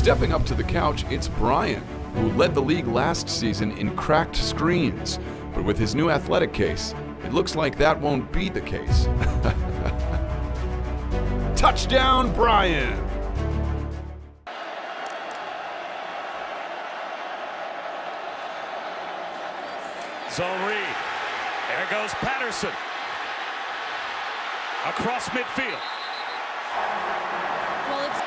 Stepping up to the couch, it's Brian, who led the league last season in cracked screens. But with his new athletic case, it looks like that won't be the case. Touchdown, Brian! Zone read. There goes Patterson. Across midfield. Well, it's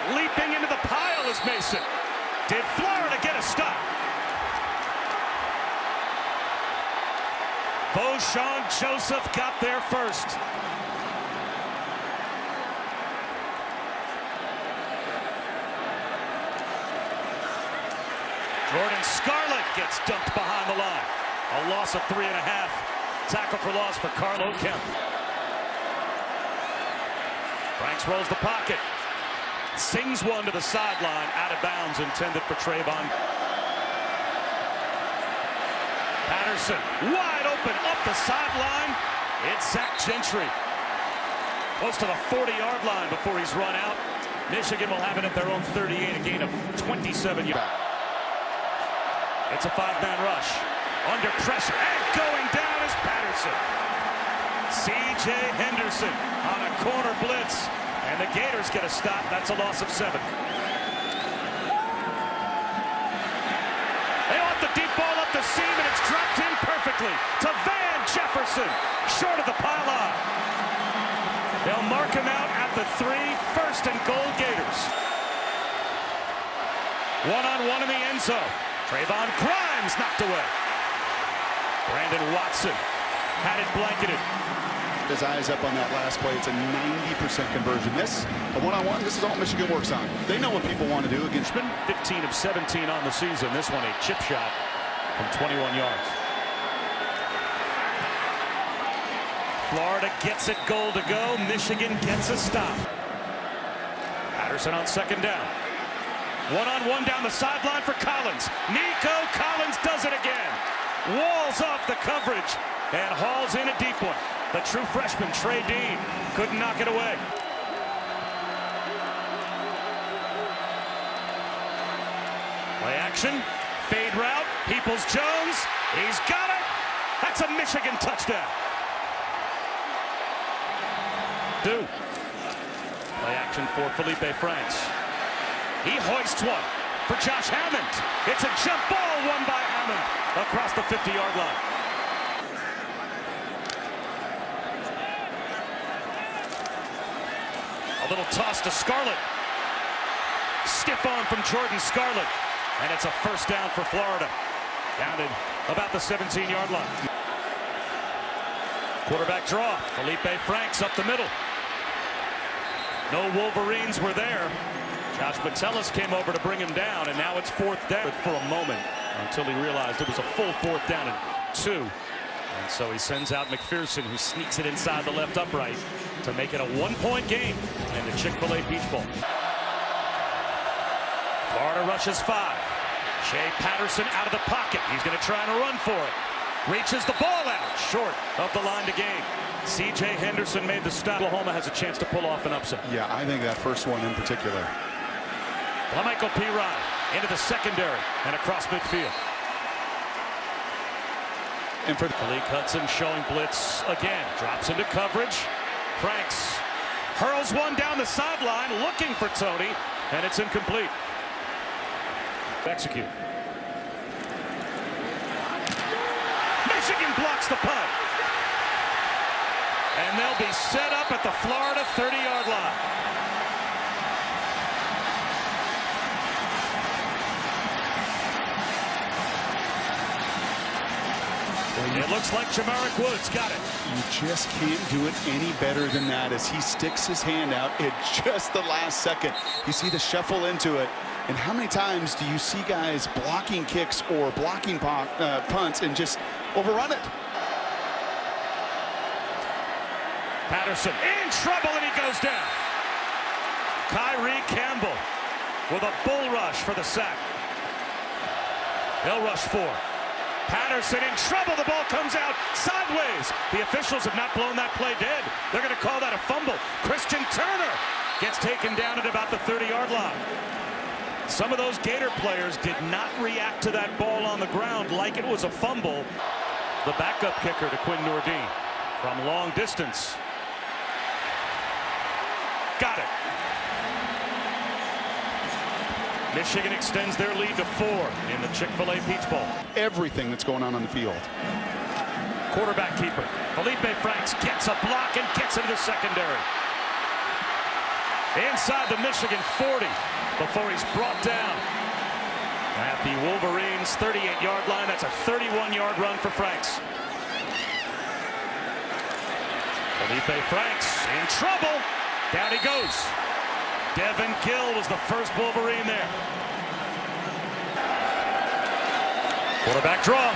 Leaping into the pile is Mason. Did Florida get a stop? Beauchamp Joseph got there first. Jordan Scarlett gets dumped behind the line. A loss of 3.5. Tackle for loss for Carlo Kemp. Franks rolls the pocket. Sings one to the sideline, out of bounds, intended for Trayvon. Patterson, wide open, up the sideline. It's Zach Gentry. Close to the 40-yard line before he's run out. Michigan will have it at their own 38, a gain of 27 yards. It's a 5-man rush. Under pressure, and going down is Patterson. C.J. Henderson on a corner blitz. And the Gators get a stop. That's a loss of 7. They want the deep ball up the seam, and it's dropped in perfectly to Van Jefferson, short of the pylon. They'll mark him out at the 3, first and goal Gators. One-on-one in the end zone. Trayvon Grimes knocked away. Brandon Watson had it blanketed. His eyes up on that last play. It's a 90% conversion. This, a one-on-one, this is all Michigan works on. They know what people want to do against 15 of 17 on the season. This one a chip shot from 21 yards. Florida gets it goal to go. Michigan gets a stop. Patterson on second down. One-on-one down the sideline for Collins. Nico Collins does it again. Walls off the coverage and hauls in a deep one. The true freshman, Trey Dean, couldn't knock it away. Play action, fade route, Peoples-Jones, he's got it! That's a Michigan touchdown. Play action for Felipe Franks. He hoists one for Josh Hammond. It's a jump ball won by Hammond across the 50-yard line. A little toss to Scarlett. Stiff arm from Jordan Scarlett. And it's a first down for Florida. Down at about the 17-yard line. Quarterback draw. Felipe Franks up the middle. No Wolverines were there. Josh Metellus came over to bring him down, and now it's 4th down for a moment until he realized it was a full 4th down and 2. And so he sends out McPherson, who sneaks it inside the left upright to make it a 1-point game in the Chick-fil-A Peach Bowl. Florida rushes 5. Shea Patterson out of the pocket. He's going to try and run for it. Reaches the ball out, short of the line to gain. C.J. Henderson made the stop. Oklahoma has a chance to pull off an upset. Yeah, I think that first one in particular. LaMichael Pirine into the secondary and across midfield. And for Malik Hudson showing blitz again. Drops into coverage. Franks hurls one down the sideline, looking for Tony, and it's incomplete. Execute. Michigan blocks the punt. And they'll be set up at the Florida 30-yard line. It looks like Jamaric Woods got it. You just can't do it any better than that as he sticks his hand out at just the last second. You see the shuffle into it. And how many times do you see guys blocking kicks or blocking punts and just overrun it? Patterson in trouble, and he goes down. Kyrie Campbell with a bull rush for the sack. They'll rush 4. Patterson in trouble. The ball comes out sideways. The officials have not blown that play dead. They're going to call that a fumble. Christian Turner gets taken down at about the 30-yard line. Some of those Gator players did not react to that ball on the ground like it was a fumble. The backup kicker to Quinn Nordin from long distance. Got it. Michigan extends their lead to 4 in the Chick-fil-A Peach Bowl. Everything that's going on the field. Quarterback keeper Felipe Franks gets a block and gets into the secondary. Inside the Michigan 40 before he's brought down at the Wolverines' 38-yard line. That's a 31-yard run for Franks. Felipe Franks in trouble. Down he goes. Devin Gill was the first Wolverine there. Quarterback draw.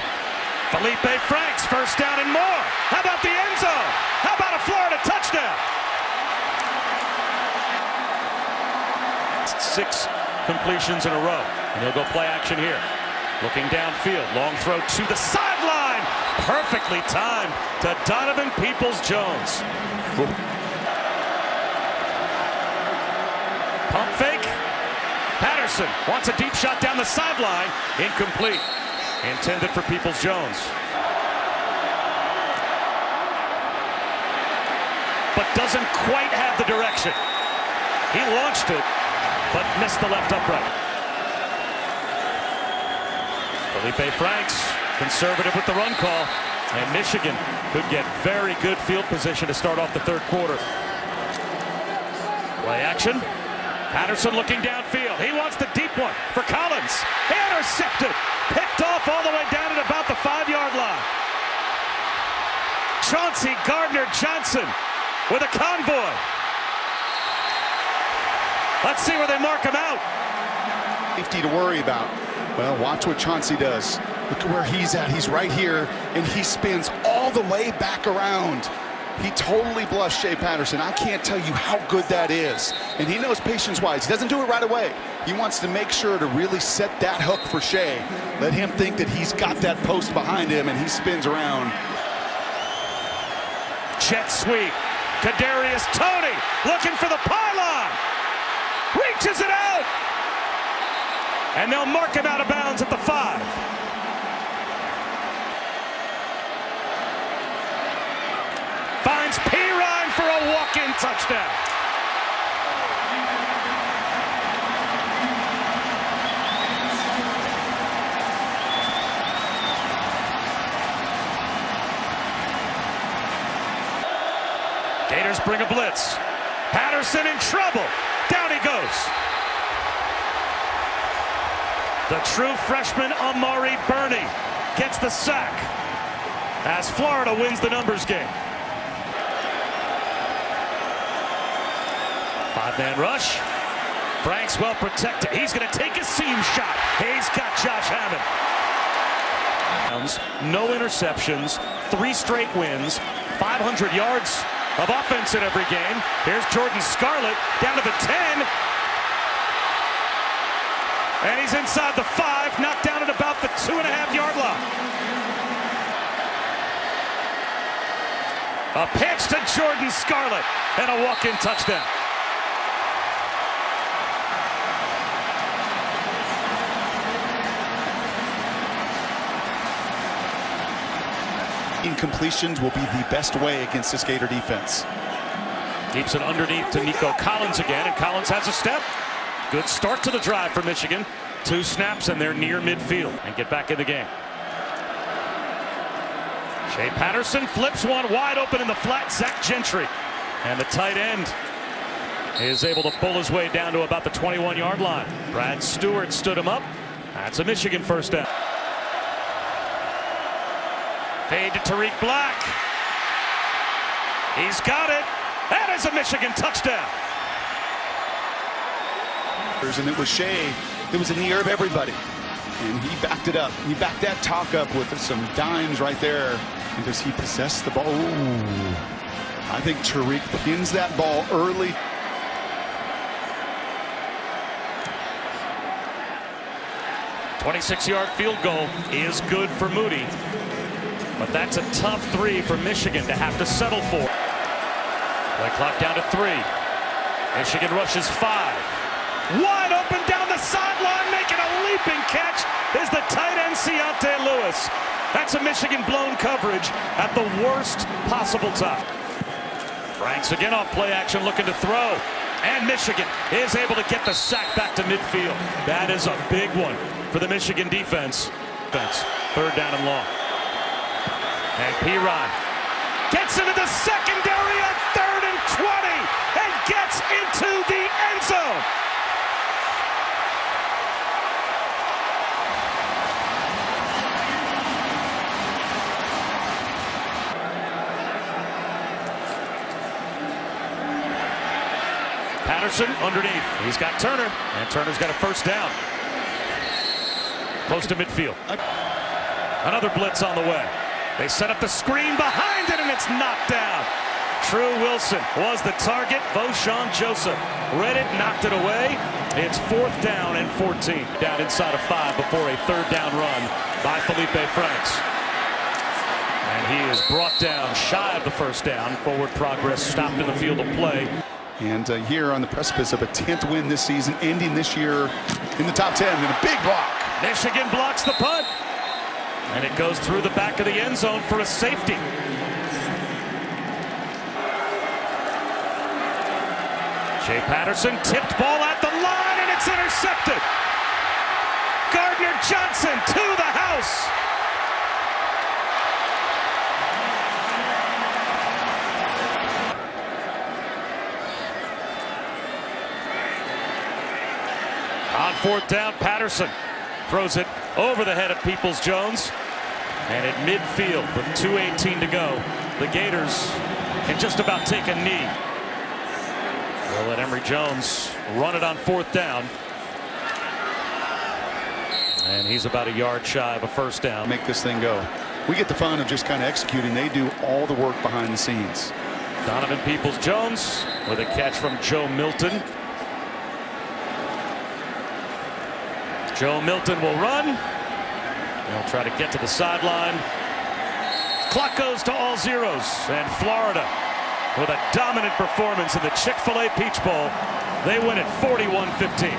Felipe Franks, first down and more. How about the end zone? How about a Florida touchdown? 6 completions in a row. And he'll go play action here. Looking downfield. Long throw to the sideline. Perfectly timed to Donovan Peoples-Jones. Pump fake. Patterson wants a deep shot down the sideline. Incomplete. Intended for Peoples-Jones. But doesn't quite have the direction. He launched it, but missed the left upright. Felipe Franks, conservative with the run call. And Michigan could get very good field position to start off the third quarter. Play action. Patterson looking downfield. He wants the deep one for Collins. Intercepted. Picked off all the way down at about the 5-yard line. Chauncey Gardner-Johnson with a convoy. Let's see where they mark him out. Safety to worry about. Well, watch what Chauncey does. Look at where he's at. He's right here, and he spins all the way back around. He totally bluffed Shea Patterson. I can't tell you how good that is. And he knows patience-wise. He doesn't do it right away. He wants to make sure to really set that hook for Shea. Let him think that he's got that post behind him, and he spins around. Jet sweep. Kadarius Toney looking for the pylon. Reaches it out. And they'll mark him out of bounds at the 5. Finds Pirine for a walk-in touchdown. Gators bring a blitz. Patterson in trouble. Down he goes. The true freshman Amari Burney gets the sack as Florida wins the numbers game. 5-man rush. Franks well protected. He's going to take a seam shot. He's got Josh Hammond. No interceptions, 3 straight wins, 500 yards of offense in every game. Here's Jordan Scarlett down to the 10. And he's inside the 5, knocked down at about the 2.5-yard line. A pitch to Jordan Scarlett and a walk-in touchdown. Incompletions will be the best way against this Gator defense. Keeps it underneath to Nico Collins again, and Collins has a step. Good start to the drive for Michigan. 2 snaps and they're near midfield and get back in the game. Shea Patterson flips one wide open in the flat. Zach Gentry, and the tight end is able to pull his way down to about the 21-yard line. Brad Stewart stood him up. That's a Michigan first down. Fade to Tariq Black. He's got it. That is a Michigan touchdown. And it was Shea. It was in the ear of everybody. And he backed it up. He backed that talk up with some dimes right there. And does he possess the ball? Ooh. I think Tariq pins that ball early. 26-yard field goal is good for Moody. But that's a tough 3 for Michigan to have to settle for. Play clock down to 3. Michigan rushes 5. Wide open down the sideline, making a leaping catch is the tight end Keontae Lewis. That's a Michigan blown coverage at the worst possible time. Franks again off play action, looking to throw. And Michigan is able to get the sack back to midfield. That is a big one for the Michigan defense. 3rd down and long. And Piron gets into the secondary at 3rd and 20 and gets into the end zone. Patterson underneath. He's got Turner, and Turner's got a 1st down. Close to midfield. Another blitz on the way. They set up the screen behind it, and it's knocked down. True Wilson was the target. Voshawn Joseph read it, knocked it away. It's 4th down and 14. Down inside of 5 before a 3rd down run by Felipe Franks. And he is brought down shy of the 1st down. Forward progress stopped in the field of play. And here on the precipice of a 10th win this season, ending this year in the top 10, and a big block. Michigan blocks the punt. And it goes through the back of the end zone for a safety. Jay Patterson tipped ball at the line, and it's intercepted. Gardner Johnson to the house. On 4th down, Patterson throws it over the head of Peoples-Jones. And at midfield with 2:18 to go, the Gators can just about take a knee. They'll let Emory Jones run it on 4th down. And he's about a yard shy of a 1st down. Make this thing go. We get the fun of just kind of executing. They do all the work behind the scenes. Donovan Peoples-Jones with a catch from Joe Milton. Joe Milton will run. He'll try to get to the sideline. Clock goes to all zeros, and Florida, with a dominant performance in the Chick-fil-A Peach Bowl, they win it 41-15.